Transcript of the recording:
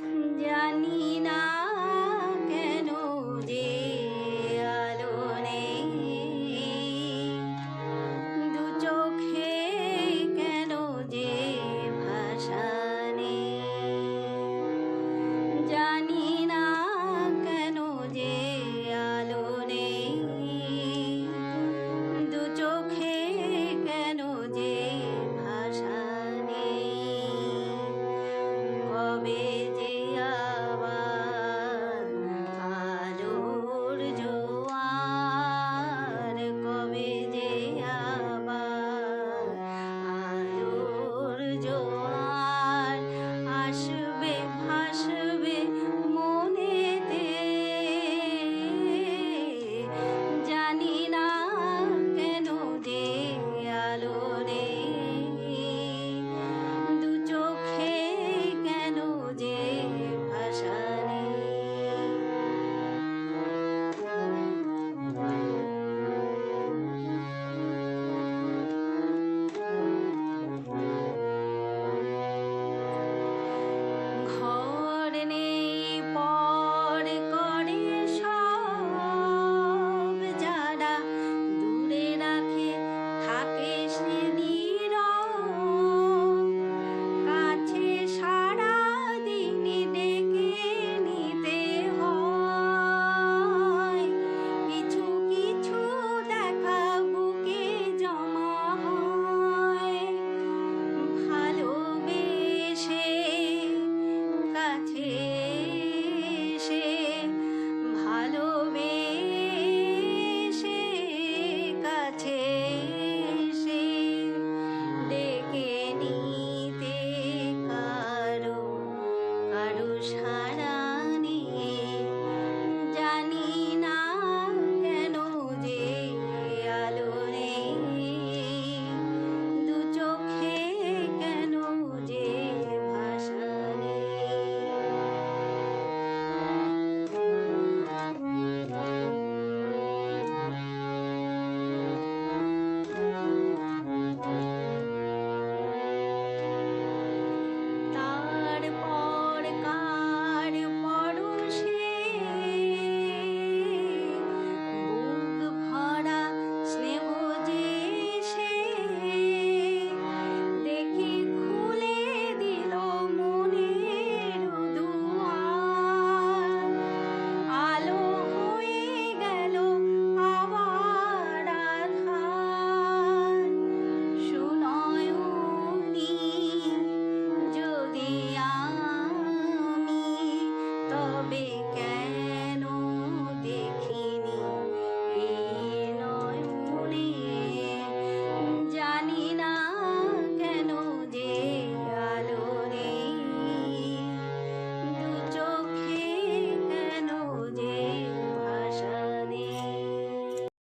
জানি না কেন যে আলো নেই দু চোখে, কেন যে ভাষা নেই। জানি না কেন যে আলো নেই দু চোখে, কেন যে ভাষা নেই। কবে যে আবার আলোর জোয়ার, কবে যে আবার আলোর জোয়ার আসবে ভাসবে মনেতে। জানি না কেন যে আলো নেই দু চোখে, কেন যে ভাষা নেই। ঘর নেই পর করে সব, যারা দূরে রাখে থাকে সে নীরব। কাছে সারা দিন ডেকে নিতে হয়, কিছু কিছু দেখা বুকে জমা হয়। ভালোবেসে কাছে এসে, ভালোবেসে কাছে এসে ডেকে নিতে কারো কারো সাড়া